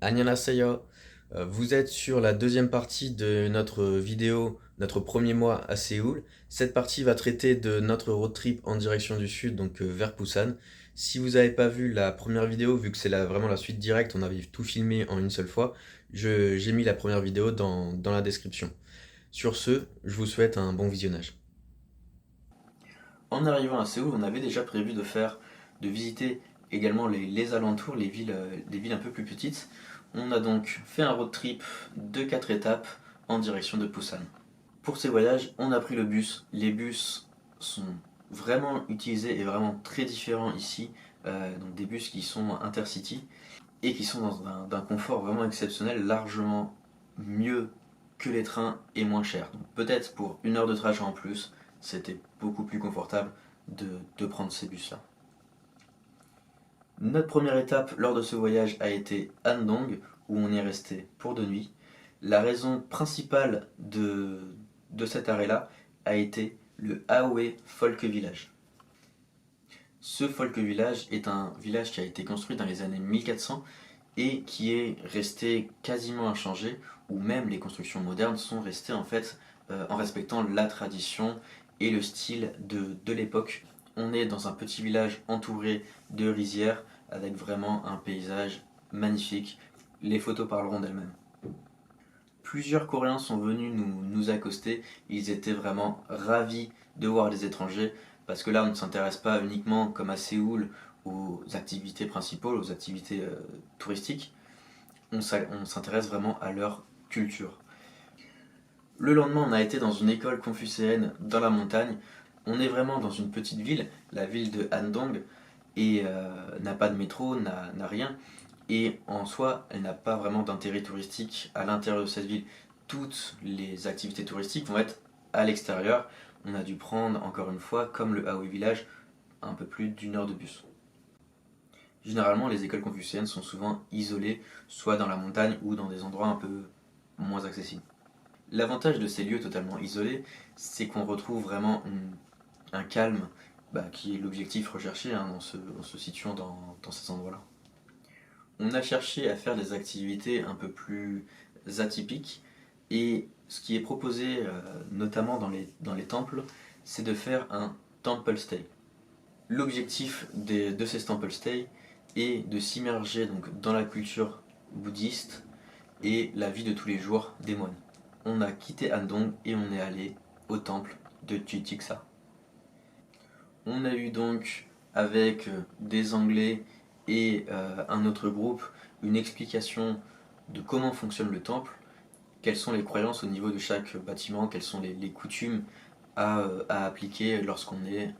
Annyeonghaseyo. Vous êtes sur la deuxième partie de notre vidéo, notre premier mois à Séoul. Cette partie va traiter de notre road trip en direction du sud, donc vers Busan. Si vous n'avez pas vu la première vidéo, vu que c'est vraiment la suite directe, on avait tout filmé en une seule fois, j'ai mis la première vidéo dans la description. Sur ce, je vous souhaite un bon visionnage. En arrivant à Séoul, on avait déjà prévu de visiter également les alentours, les villes un peu plus petites. On a donc fait un road trip de 4 étapes en direction de Busan. Pour ces voyages, on a pris le bus. Les bus sont vraiment utilisés et vraiment très différents ici. Donc des bus qui sont intercity et qui sont d'un confort vraiment exceptionnel, largement mieux que les trains et moins cher. Donc peut-être pour 1 heure de trajet en plus, c'était beaucoup plus confortable de prendre ces bus-là. Notre première étape lors de ce voyage a été Andong, où on est resté pour 2 nuits. La raison principale de cet arrêt-là a été le Aoe Folk Village. Ce folk village est un village qui a été construit dans les années 1400 et qui est resté quasiment inchangé, où même les constructions modernes sont restées en fait en respectant la tradition et le style de l'époque. On est dans un petit village entouré de rizières avec vraiment un paysage magnifique. Les photos parleront d'elles-mêmes. Plusieurs Coréens sont venus nous accoster. Ils étaient vraiment ravis de voir les étrangers parce que là, on ne s'intéresse pas uniquement, comme à Séoul, aux activités principales, aux activités touristiques. On s'intéresse vraiment à leur culture. Le lendemain, on a été dans une école confucéenne dans la montagne. On est vraiment dans une petite ville, la ville de Handong, et n'a pas de métro, n'a rien. Et en soi, elle n'a pas vraiment d'intérêt touristique à l'intérieur de cette ville. Toutes les activités touristiques vont être à l'extérieur. On a dû prendre, encore une fois, comme le Aoi Village, un peu plus d'1 heure de bus. Généralement, les écoles confucéennes sont souvent isolées, soit dans la montagne ou dans des endroits un peu moins accessibles. L'avantage de ces lieux totalement isolés, c'est qu'on retrouve vraiment un calme qui est l'objectif recherché en se situant dans ces endroits-là. On a cherché à faire des activités un peu plus atypiques et ce qui est proposé notamment dans les temples, c'est de faire un temple stay. L'objectif de ces temple stay est de s'immerger donc dans la culture bouddhiste et la vie de tous les jours des moines. On a quitté Andong et on est allé au temple de Chichiksa. On a eu donc avec des Anglais et un autre groupe une explication de comment fonctionne le temple, quelles sont les croyances au niveau de chaque bâtiment, quelles sont les coutumes à appliquer lorsqu'on est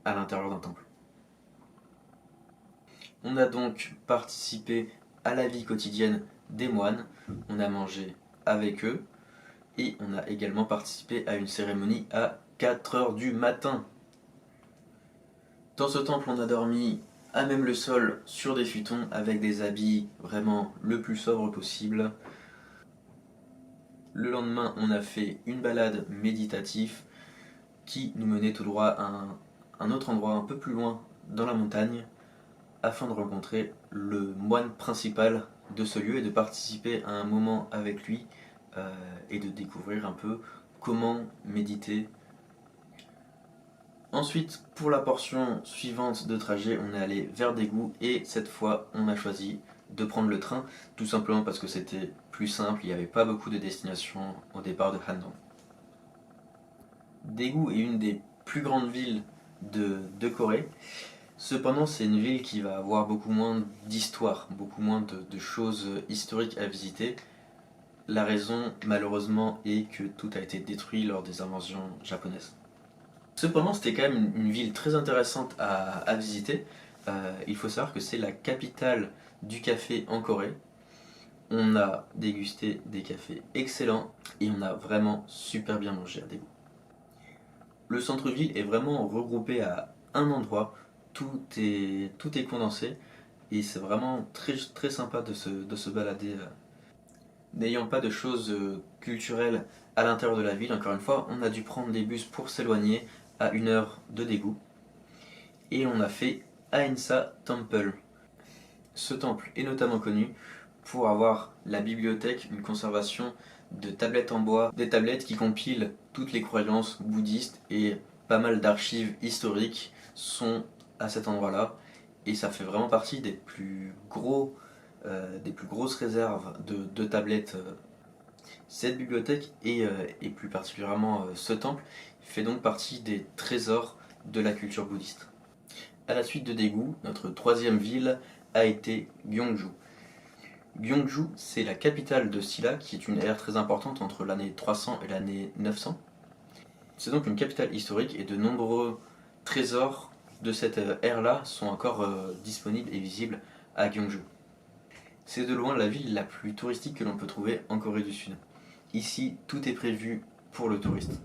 à l'intérieur d'un temple. On a donc participé à la vie quotidienne des moines, on a mangé avec eux et on a également participé à une cérémonie à 4 heures du matin. Dans ce temple, on a dormi à même le sol sur des futons avec des habits vraiment le plus sobre possible. Le lendemain, on a fait une balade méditative qui nous menait tout droit à un autre endroit un peu plus loin dans la montagne afin de rencontrer le moine principal de ce lieu et de participer à un moment avec lui et de découvrir un peu comment méditer. Ensuite, pour la portion suivante de trajet, on est allé vers Daegu et cette fois, on a choisi de prendre le train, tout simplement parce que c'était plus simple, il n'y avait pas beaucoup de destinations au départ de Handong. Daegu est une des plus grandes villes de Corée. Cependant, c'est une ville qui va avoir beaucoup moins d'histoire, beaucoup moins de choses historiques à visiter. La raison, malheureusement, est que tout a été détruit lors des invasions japonaises. Cependant, c'était quand même une ville très intéressante à visiter. Il faut savoir que c'est la capitale du café en Corée. On a dégusté des cafés excellents et on a vraiment super bien mangé à Daegu. Le centre-ville est vraiment regroupé à un endroit, tout est condensé et c'est vraiment très, très sympa de se balader. N'ayant pas de choses culturelles à l'intérieur de la ville, encore une fois, on a dû prendre des bus pour s'éloigner à 1 heure de Daegu et on a fait Aensa Temple. Ce temple est notamment connu pour avoir la bibliothèque, une conservation de tablettes en bois, des tablettes qui compilent toutes les croyances bouddhistes et pas mal d'archives historiques sont à cet endroit-là et ça fait vraiment partie des plus grosses réserves de tablettes. Cette bibliothèque et plus particulièrement ce temple fait donc partie des trésors de la culture bouddhiste. À la suite de Daegu, notre troisième ville a été Gyeongju. Gyeongju, c'est la capitale de Silla, qui est une ère très importante entre l'année 300 et l'année 900. C'est donc une capitale historique et de nombreux trésors de cette ère-là sont encore disponibles et visibles à Gyeongju. C'est de loin la ville la plus touristique que l'on peut trouver en Corée du Sud. Ici, tout est prévu pour le touriste.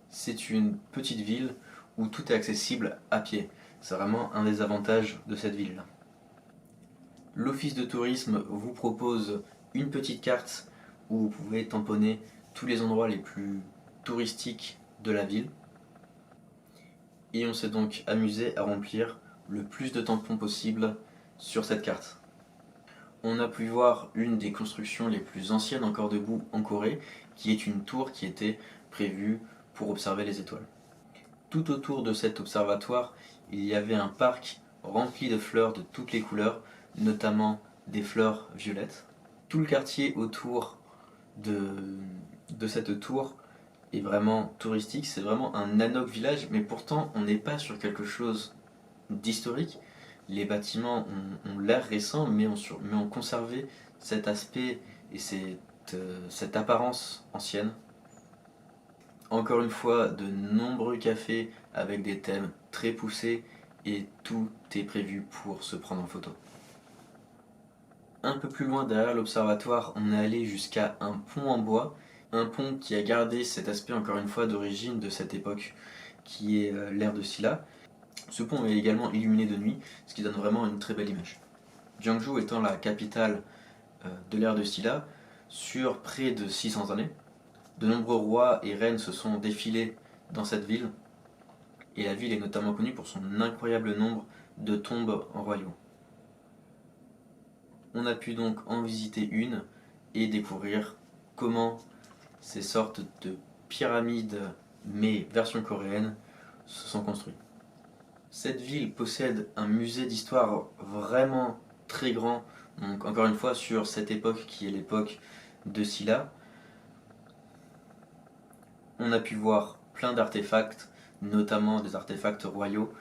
C'est une petite ville où tout est accessible à pied. C'est vraiment un des avantages de cette ville-là. L'office de tourisme vous propose une petite carte où vous pouvez tamponner tous les endroits les plus touristiques de la ville. Et on s'est donc amusé à remplir le plus de tampons possible sur cette carte. On a pu voir une des constructions les plus anciennes encore debout en Corée, qui est une tour qui était prévue pour observer les étoiles. Tout autour de cet observatoire, il y avait un parc rempli de fleurs de toutes les couleurs, notamment des fleurs violettes. Tout le quartier autour de cette tour est vraiment touristique, c'est vraiment un Nanook village, mais pourtant on n'est pas sur quelque chose d'historique. Les bâtiments ont l'air récents, mais ont conservé cet aspect et cette apparence ancienne. Encore une fois, de nombreux cafés avec des thèmes très poussés et tout est prévu pour se prendre en photo. Un peu plus loin derrière l'observatoire, on est allé jusqu'à un pont en bois, un pont qui a gardé cet aspect encore une fois d'origine de cette époque qui est l'ère de Silla. Ce pont est également illuminé de nuit, ce qui donne vraiment une très belle image. Gyeongju étant la capitale de l'ère de Silla, sur près de 600 années, de nombreux rois et reines se sont défilés dans cette ville, et la ville est notamment connue pour son incroyable nombre de tombes royaux. On a pu donc en visiter une et découvrir comment ces sortes de pyramides, mais version coréenne, se sont construites. Cette ville possède un musée d'histoire vraiment très grand, donc encore une fois sur cette époque qui est l'époque de Silla. On a pu voir plein d'artefacts, notamment des artefacts royaux.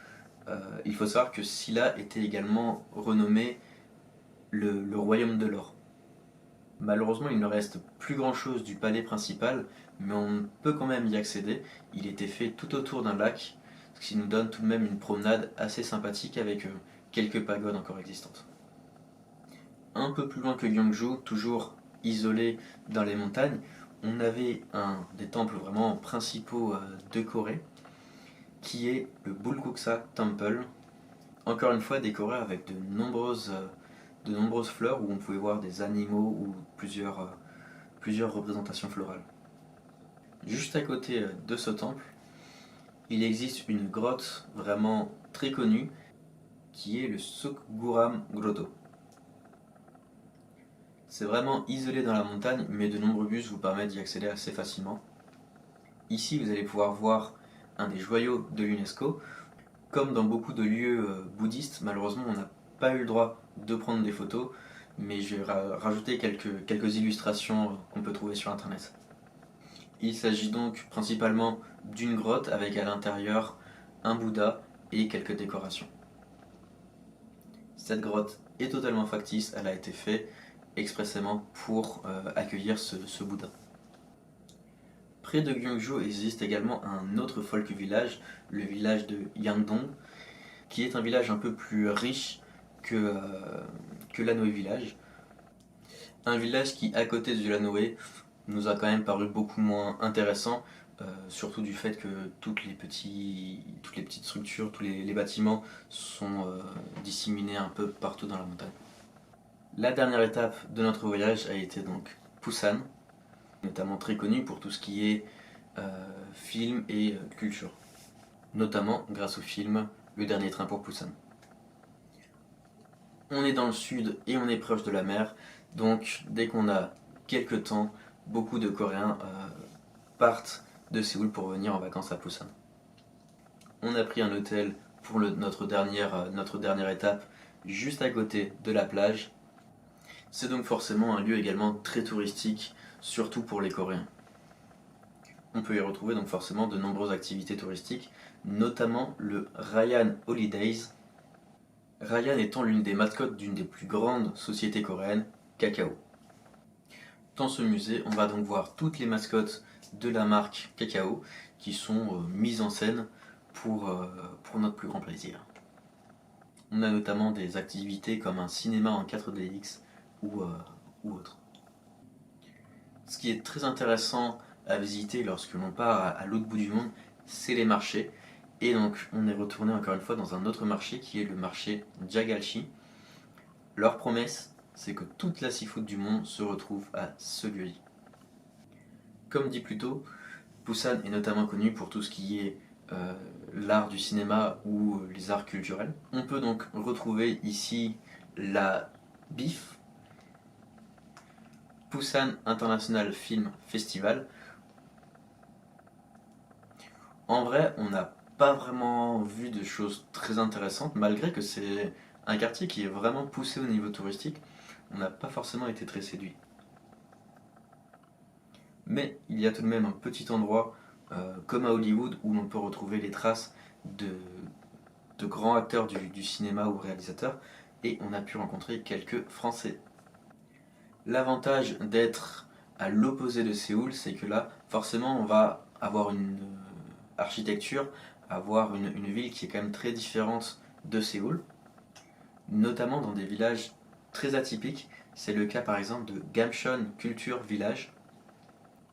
Il faut savoir que Silla était également renommé le royaume de l'or. Malheureusement, il ne reste plus grand chose du palais principal, mais on peut quand même y accéder. Il était fait tout autour d'un lac, ce qui nous donne tout de même une promenade assez sympathique avec quelques pagodes encore existantes. Un peu plus loin que Gyeongju, toujours isolé dans les montagnes, on avait un des temples vraiment principaux de Corée, qui est le Bulguksa Temple, encore une fois décoré avec de nombreuses fleurs où on pouvait voir des animaux ou plusieurs représentations florales. Juste à côté de ce temple, il existe une grotte vraiment très connue qui est le Sukguram Grotto. C'est vraiment isolé dans la montagne, mais de nombreux bus vous permettent d'y accéder assez facilement. Ici, vous allez pouvoir voir un des joyaux de l'UNESCO. Comme dans beaucoup de lieux bouddhistes, malheureusement, on n'a pas eu le droit de prendre des photos, mais je vais rajouter quelques illustrations qu'on peut trouver sur internet. Il s'agit donc principalement d'une grotte avec à l'intérieur un Bouddha et quelques décorations. Cette grotte est totalement factice, elle a été faite expressément pour accueillir ce Bouddha. Près de Gyeongju existe également un autre folk village, le village de Yangdong, qui est un village un peu plus riche que l'Anoé village. Un village qui, à côté de l'Anoé, nous a quand même paru beaucoup moins intéressant, surtout du fait que toutes les petites structures, tous les bâtiments sont disséminés un peu partout dans la montagne. La dernière étape de notre voyage a été donc Busan, notamment très connu pour tout ce qui est film et culture, notamment grâce au film Le Dernier Train pour Busan. On est dans le sud et on est proche de la mer, donc dès qu'on a quelques temps, beaucoup de Coréens partent de Séoul pour venir en vacances à Busan. On a pris un hôtel pour notre dernière étape, juste à côté de la plage. C'est donc forcément un lieu également très touristique, surtout pour les Coréens. On peut y retrouver donc forcément de nombreuses activités touristiques, notamment le Ryan Holidays. Ryan étant l'une des mascottes d'une des plus grandes sociétés coréennes, Kakao. Dans ce musée, on va donc voir toutes les mascottes de la marque Kakao qui sont mises en scène pour notre plus grand plaisir. On a notamment des activités comme un cinéma en 4DX ou autre. Ce qui est très intéressant à visiter lorsque l'on part à l'autre bout du monde, c'est les marchés. Et donc on est retourné encore une fois dans un autre marché qui est le marché Jagalchi. Leur promesse, c'est que toute la seafood du monde se retrouve à ce lieu-ci. Comme dit plus tôt, Busan est notamment connu pour tout ce qui est l'art du cinéma ou les arts culturels. On peut donc retrouver ici la BIF, Busan International Film Festival. En vrai, on n'a pas vraiment vu de choses très intéressantes, malgré que c'est un quartier qui est vraiment poussé au niveau touristique. On n'a pas forcément été très séduit. Mais il y a tout de même un petit endroit, comme à Hollywood, où l'on peut retrouver les traces de grands acteurs du cinéma ou réalisateurs, et on a pu rencontrer quelques Français. L'avantage d'être à l'opposé de Séoul, c'est que là, forcément, on va avoir une architecture, avoir une ville qui est quand même très différente de Séoul, notamment dans des villages très atypiques. C'est le cas par exemple de Gamcheon Culture Village.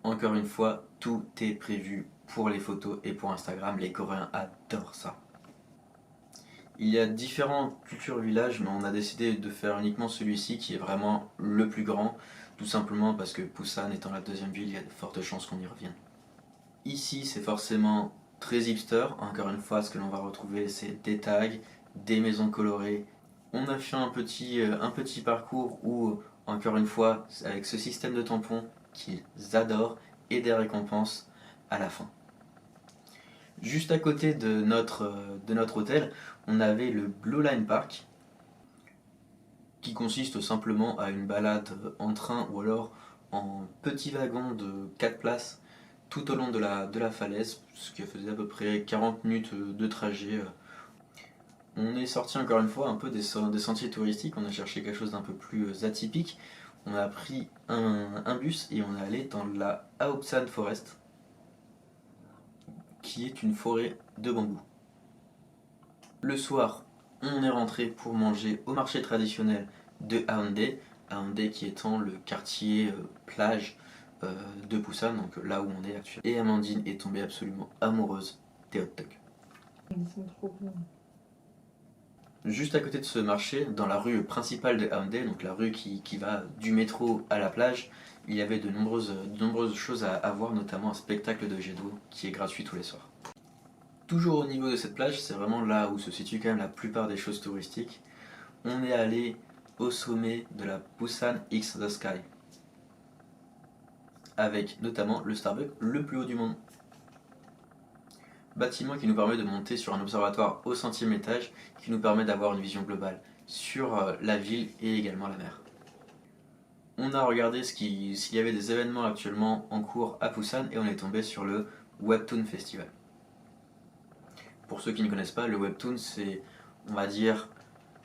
Encore une fois, tout est prévu pour les photos et pour Instagram. Les Coréens adorent ça. Il y a différents culture villages, mais on a décidé de faire uniquement celui-ci qui est vraiment le plus grand, tout simplement parce que Busan étant la deuxième ville, il y a de fortes chances qu'on y revienne. Ici, c'est forcément très hipster. Encore une fois, ce que l'on va retrouver, c'est des tags, des maisons colorées. On a fait un petit parcours où, encore une fois, avec ce système de tampons qu'ils adorent, et des récompenses à la fin. Juste à côté de notre hôtel, on avait le Blue Line Park, qui consiste simplement à une balade en train ou alors en petit wagon de 4 places tout au long de la falaise, ce qui faisait à peu près 40 minutes de trajet. On est sorti encore une fois un peu des sentiers touristiques, on a cherché quelque chose d'un peu plus atypique. On a pris un bus et on est allé dans la Aoksan Forest, qui est une forêt de bambou. Le soir, on est rentré pour manger au marché traditionnel de Haeundae, Haeundae qui étant le quartier plage de Busan, donc là où on est actuellement. Et Amandine est tombée absolument amoureuse des hot dogs. Ils sont trop bons. Juste à côté de ce marché, dans la rue principale de Haeundae, donc la rue qui va du métro à la plage, il y avait de nombreuses choses à voir, notamment un spectacle de jet d'eau qui est gratuit tous les soirs. Toujours au niveau de cette plage, c'est vraiment là où se situe quand même la plupart des choses touristiques. On est allé au sommet de la Busan X The Sky, avec notamment le Starbucks le plus haut du monde. Bâtiment qui nous permet de monter sur un observatoire au 100e étage, qui nous permet d'avoir une vision globale sur la ville et également la mer. On a regardé s'il y avait des événements actuellement en cours à Busan et on est tombé sur le Webtoon Festival. Pour ceux qui ne connaissent pas, le Webtoon c'est, on va dire,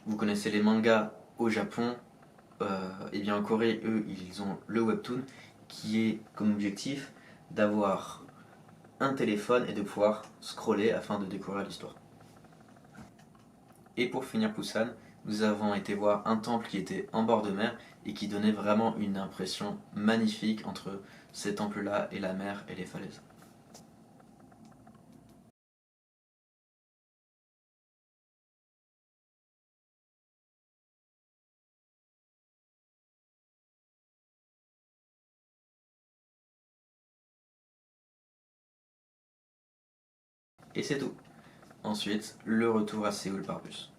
vous connaissez les mangas au Japon, et bien en Corée, eux, ils ont le Webtoon qui est comme objectif d'avoir un téléphone et de pouvoir scroller afin de découvrir l'histoire. Et pour finir Busan, nous avons été voir un temple qui était en bord de mer et qui donnait vraiment une impression magnifique entre ces temples-là et la mer et les falaises. Et c'est tout. Ensuite, le retour à Séoul par bus.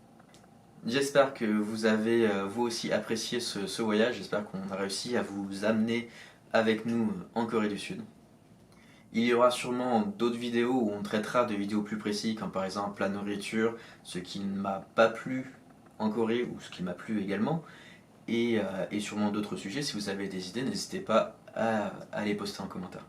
J'espère que vous avez vous aussi apprécié ce voyage, j'espère qu'on a réussi à vous amener avec nous en Corée du Sud. Il y aura sûrement d'autres vidéos où on traitera de vidéos plus précises, comme par exemple la nourriture, ce qui ne m'a pas plu en Corée ou ce qui m'a plu également, et sûrement d'autres sujets. Si vous avez des idées, n'hésitez pas à les poster en commentaire.